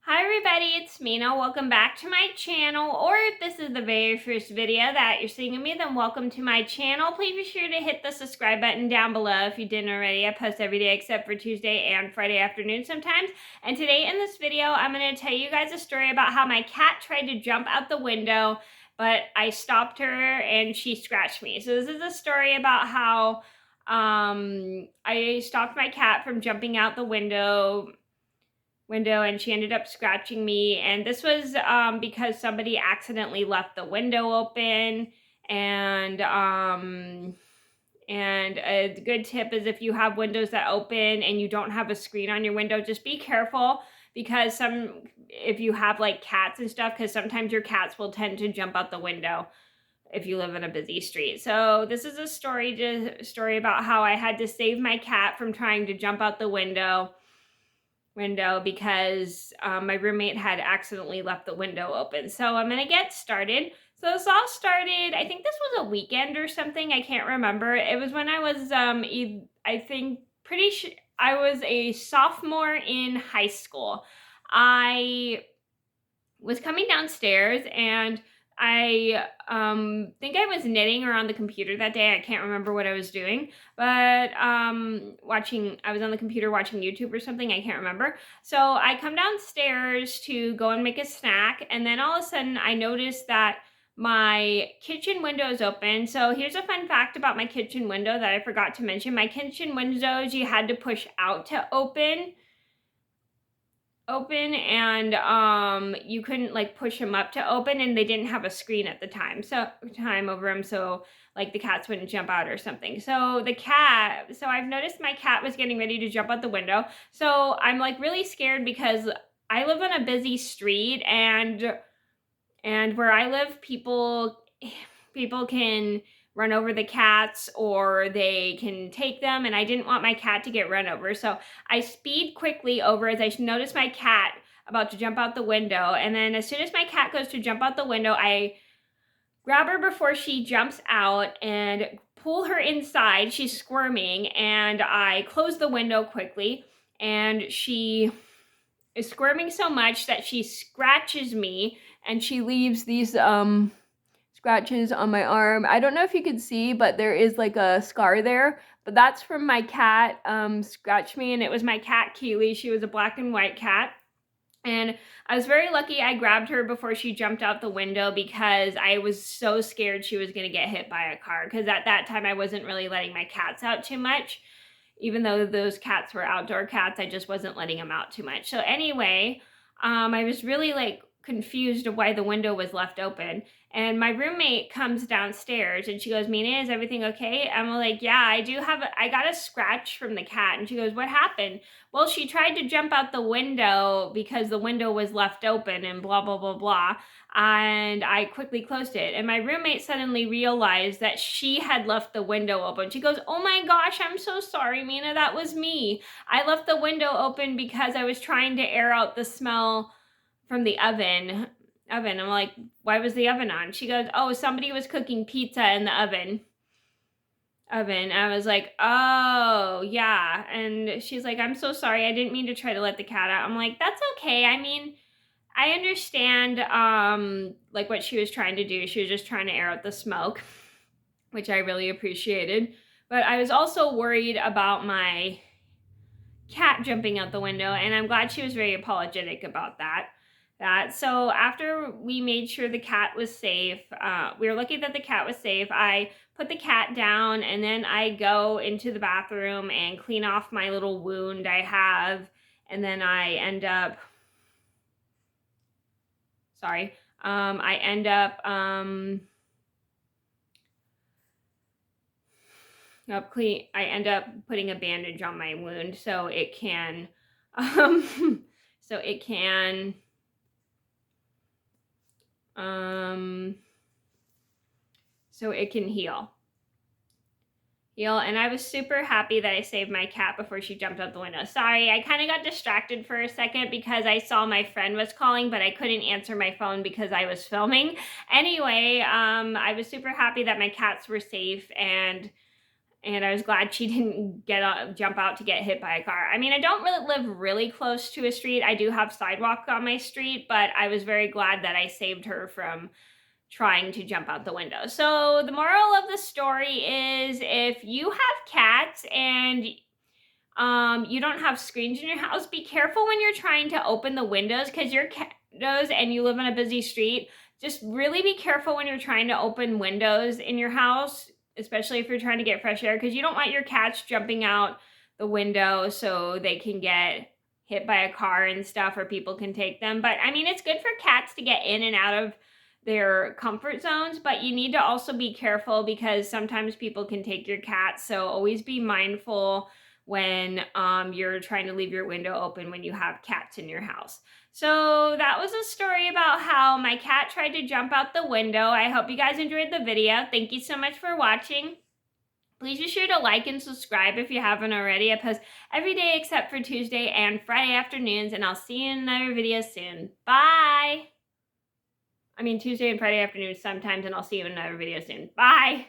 Hi everybody, it's Mena. Welcome back to my channel, or if this is the very first video that you're seeing of me, then welcome to my channel. Please be sure to hit the subscribe button down below if you didn't already. I post every day except for Tuesday and Friday afternoon sometimes. And today in this video, I'm going to tell you guys a story about how my cat tried to jump out the window, but I stopped her and she scratched me. So this is a story about how I stopped my cat from jumping out the window and she ended up scratching me, and this was because somebody accidentally left the window open. And a good tip is, if you have windows that open and you don't have a screen on your window, just be careful, because if you have like cats and stuff, because sometimes your cats will tend to jump out the window if you live in a busy street. So this is a story about how I had to save my cat from trying to jump out the window because my roommate had accidentally left the window open. So I'm gonna get started. So this all started, I think this was a weekend or something, I can't remember. It was when I was, I was a sophomore in high school. I was coming downstairs and I think I was knitting or on the computer that day. I can't remember what I was doing, but I was on the computer watching YouTube or something. I can't remember. So I come downstairs to go and make a snack, and then all of a sudden I noticed that my kitchen window is open. So here's a fun fact about my kitchen window that I forgot to mention. My kitchen windows, you had to push out to open, and you couldn't like push them up to open, and they didn't have a screen at the time over them, so like the cats wouldn't jump out or something. So I've noticed my cat was getting ready to jump out the window. So I'm like really scared, because I live on a busy street, and where I live, people can run over the cats, or they can take them, and I didn't want my cat to get run over. So I speed quickly over as I notice my cat about to jump out the window. And then as soon as my cat goes to jump out the window, I grab her before she jumps out and pull her inside. She's squirming, and I close the window quickly, and she is squirming so much that she scratches me, and she leaves these scratches on my arm. I don't know if you can see, but there is like a scar there, but that's from my cat scratched me, and it was my cat Keely. She was a black and white cat, and I was very lucky I grabbed her before she jumped out the window, because I was so scared she was going to get hit by a car, because at that time I wasn't really letting my cats out too much. Even though those cats were outdoor cats, I just wasn't letting them out too much. So anyway, I was really like confused of why the window was left open. And my roommate comes downstairs and she goes, "Mena, is everything okay?" I'm like, "Yeah, I got a scratch from the cat." And she goes, "What happened?" "Well, she tried to jump out the window because the window was left open and blah, blah, blah, blah. And I quickly closed it." And my roommate suddenly realized that she had left the window open. She goes, "Oh my gosh, I'm so sorry, Mena, that was me. I left the window open because I was trying to air out the smell from the oven. I'm like, "Why was the oven on?" She goes, "Oh, somebody was cooking pizza in the oven. I was like, "Oh, yeah." And she's like, "I'm so sorry. I didn't mean to try to let the cat out." I'm like, "That's okay. I mean, I understand like what she was trying to do. She was just trying to air out the smoke," which I really appreciated. But I was also worried about my cat jumping out the window, and I'm glad she was very apologetic about that. So after we made sure the cat was safe, we were lucky that the cat was safe. I put the cat down, and then I go into the bathroom and clean off my little wound I have, and then I end up I end up putting a bandage on my wound so it can so it can heal. And I was super happy that I saved my cat before she jumped out the window. Sorry, I kind of got distracted for a second because I saw my friend was calling, but I couldn't answer my phone because I was filming. Anyway, I was super happy that my cats were safe, and and I was glad she didn't jump out to get hit by a car. I mean, I don't really live really close to a street. I do have sidewalk on my street, but I was very glad that I saved her from trying to jump out the window. So the moral of the story is, if you have cats and you don't have screens in your house, be careful when you're trying to open the windows, because your cat knows and you live on a busy street. Just really be careful when you're trying to open windows in your house, especially if you're trying to get fresh air, because you don't want your cats jumping out the window so they can get hit by a car and stuff, or people can take them. But I mean, it's good for cats to get in and out of their comfort zones, but you need to also be careful because sometimes people can take your cats. So always be mindful when you're trying to leave your window open when you have cats in your house. So that was a story about how my cat tried to jump out the window. I hope you guys enjoyed the video. Thank you so much for watching. Please be sure to like and subscribe if you haven't already. I post every day except for Tuesday and Friday afternoons, and I'll see you in another video soon. Bye! I mean, Tuesday and Friday afternoons sometimes, and I'll see you in another video soon. Bye!